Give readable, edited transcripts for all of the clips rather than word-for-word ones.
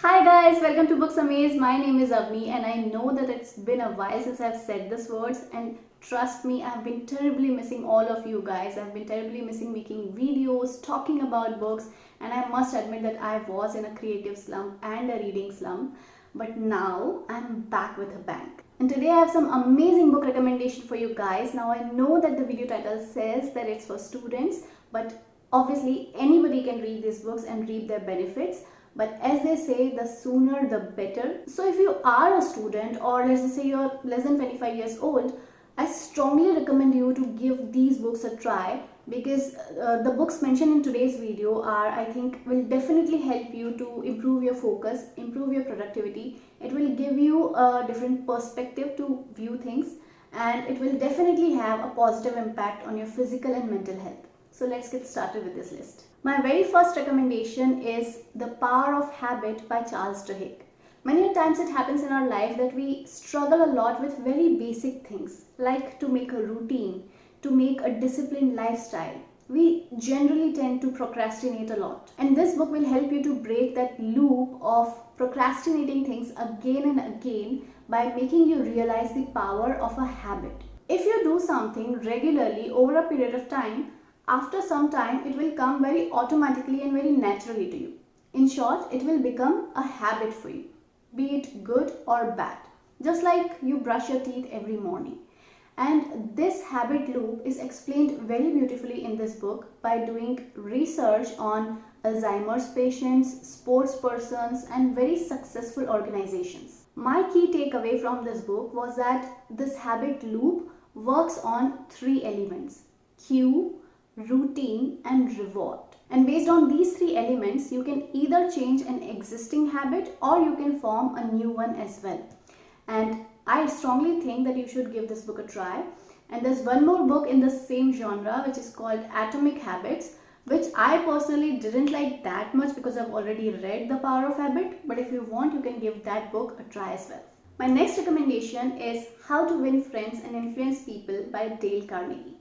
Hi guys, welcome to Books Amaze. My name is Avni and I know that it's been a while since I've said these words, and trust me, I've been terribly missing all of you guys. I've been terribly missing making videos, talking about books, and I must admit that I was in a creative slump and a reading slump. But now I'm back with a bang. And today I have some amazing book recommendation for you guys. Now I know that the video title says that it's for students, but obviously anybody can read these books and reap their benefits. But as they say, the sooner the better. So if you are a student, or let's just say you're less than 25 years old, I strongly recommend you to give these books a try, because the books mentioned in today's video are, I think, will definitely help you to improve your focus, improve your productivity. It will give you a different perspective to view things, and it will definitely have a positive impact on your physical and mental health. So let's get started with this list. My very first recommendation is The Power of Habit by Charles Duhigg. Many times it happens in our life that we struggle a lot with very basic things, like to make a routine, to make a disciplined lifestyle. We generally tend to procrastinate a lot. And this book will help you to break that loop of procrastinating things again and again by making you realize the power of a habit. If you do something regularly over a period of time, after some time it will come very automatically and very naturally to you. In short, it will become a habit for you, be it good or bad, just like you brush your teeth every morning. And this habit loop is explained very beautifully in this book by doing research on Alzheimer's patients, sports persons, and very successful organizations. My key takeaway from this book was that this habit loop works on three elements: cue, routine, and reward. And based on these three elements, you can either change an existing habit or you can form a new one as well. And I strongly think that you should give this book a try. And there's one more book in the same genre which is called Atomic Habits, which I personally didn't like that much because I've already read The Power of Habit. But if you want, you can give that book a try as well. My next recommendation is How to Win Friends and Influence People by Dale Carnegie.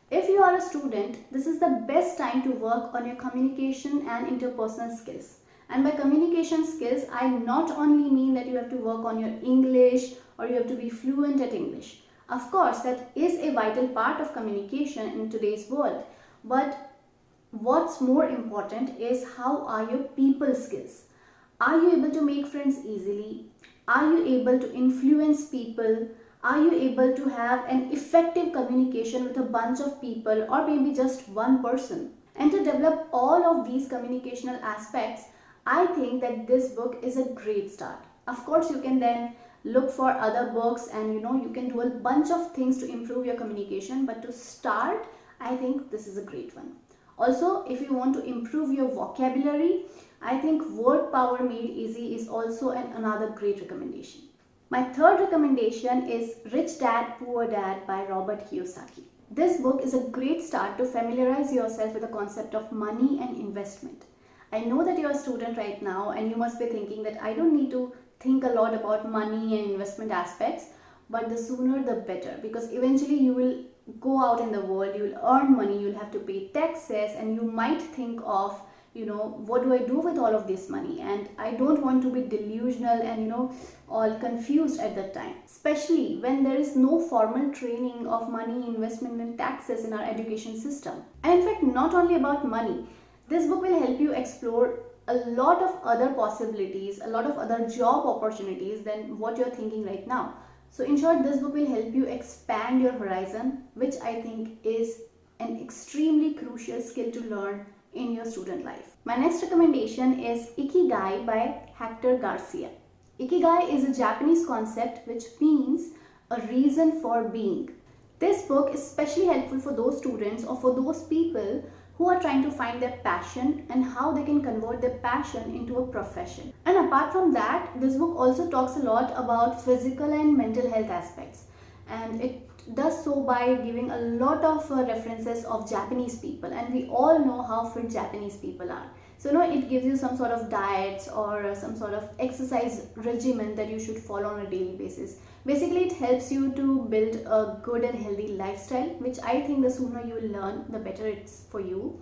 If you are a student, this is the best time to work on your communication and interpersonal skills. And by communication skills, I not only mean that you have to work on your English or you have to be fluent at English. Of course, that is a vital part of communication in today's world. But what's more important is, how are your people skills? Are you able to make friends easily? Are you able to influence people? Are you able to have an effective communication with a bunch of people or maybe just one person? And to develop all of these communicational aspects, I think that this book is a great start. Of course, you can then look for other books and you can do a bunch of things to improve your communication, but to start, I think this is a great one. Also, if you want to improve your vocabulary, I think Word Power Made Easy is also another great recommendation. My third recommendation is Rich Dad, Poor Dad by Robert Kiyosaki. This book is a great start to familiarize yourself with the concept of money and investment. I know that you're a student right now and you must be thinking that I don't need to think a lot about money and investment aspects, but the sooner the better, because eventually you will go out in the world, you will earn money, you'll have to pay taxes, and you might think of what do I do with all of this money? And I don't want to be delusional and all confused at that time, especially when there is no formal training of money, investment, and taxes in our education system. And in fact, not only about money, this book will help you explore a lot of other possibilities, a lot of other job opportunities than what you're thinking right now. So in short, this book will help you expand your horizon, which I think is an extremely crucial skill to learn in your student life. My next recommendation is Ikigai by Hector Garcia. Ikigai is a Japanese concept which means a reason for being. This book is especially helpful for those students or for those people who are trying to find their passion and how they can convert their passion into a profession. And apart from that, this book also talks a lot about physical and mental health aspects. And it does so by giving a lot of references of Japanese people, and we all know how fit Japanese people are. So it gives you some sort of diets or some sort of exercise regimen that you should follow on a daily basis. Basically, it helps you to build a good and healthy lifestyle, which I think the sooner you learn, the better it's for you.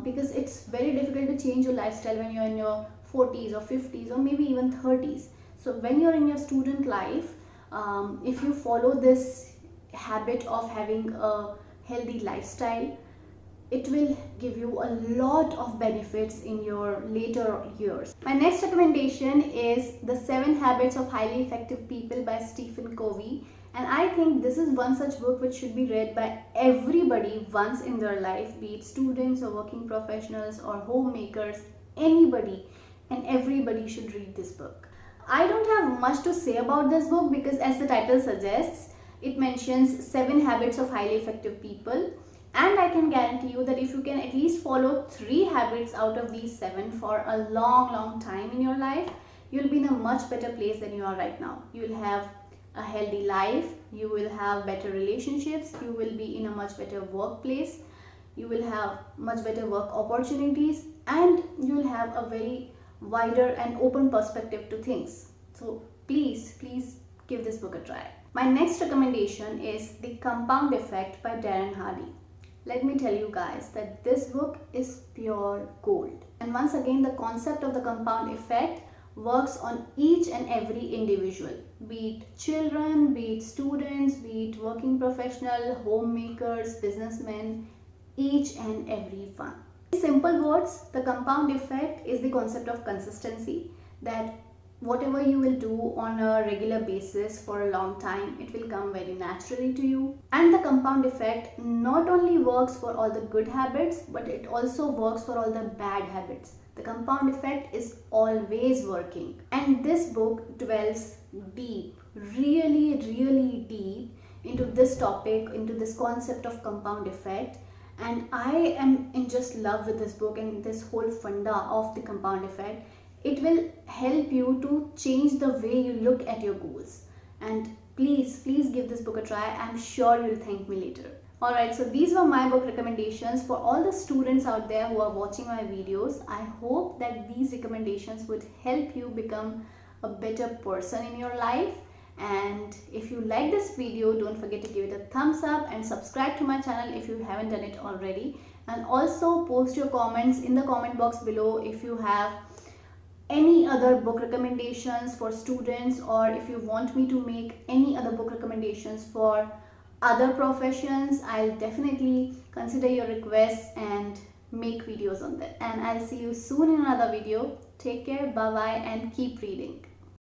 Because it's very difficult to change your lifestyle when you're in your 40s or 50s or maybe even 30s. So when you're in your student life, if you follow this habit of having a healthy lifestyle, it will give you a lot of benefits in your later years. My next recommendation is The 7 Habits of Highly Effective People by Stephen Covey. And I think this is one such book which should be read by everybody once in their life, be it students or working professionals or homemakers, anybody and everybody should read this book. I don't have much to say about this book because, as the title suggests, it mentions 7 habits of highly effective people. And I can guarantee you that if you can at least follow 3 habits out of these 7 for a long time in your life, you'll be in a much better place than you are right now. You'll have a healthy life, you will have better relationships, you will be in a much better workplace, you will have much better work opportunities, and you'll have a very wider and open perspective to things. So please give this book a try. My next recommendation is The Compound Effect by Darren Hardy. Let me tell you guys that this book is pure gold. And once again, the concept of the compound effect works on each and every individual, be it children, be it students, be it working professional, homemakers, businessmen, each and every one. In simple words, the compound effect is the concept of consistency, that whatever you will do on a regular basis for a long time, it will come very naturally to you. And the compound effect not only works for all the good habits, but it also works for all the bad habits. The compound effect is always working. And this book dwells deep, really deep into this topic, into this concept of compound effect. And I am in just love with this book and this whole funda of the compound effect. It will help you to change the way you look at your goals. And please give this book a try. I'm sure you'll thank me later. Alright, so these were my book recommendations for all the students out there who are watching my videos. I hope that these recommendations would help you become a better person in your life. And if you like this video, don't forget to give it a thumbs up and subscribe to my channel if you haven't done it already. And also post your comments in the comment box below if you have any other book recommendations for students, or if you want me to make any other book recommendations for other professions. I'll definitely consider your requests and make videos on that. And I'll see you soon in another video. Take care, bye bye, and keep reading.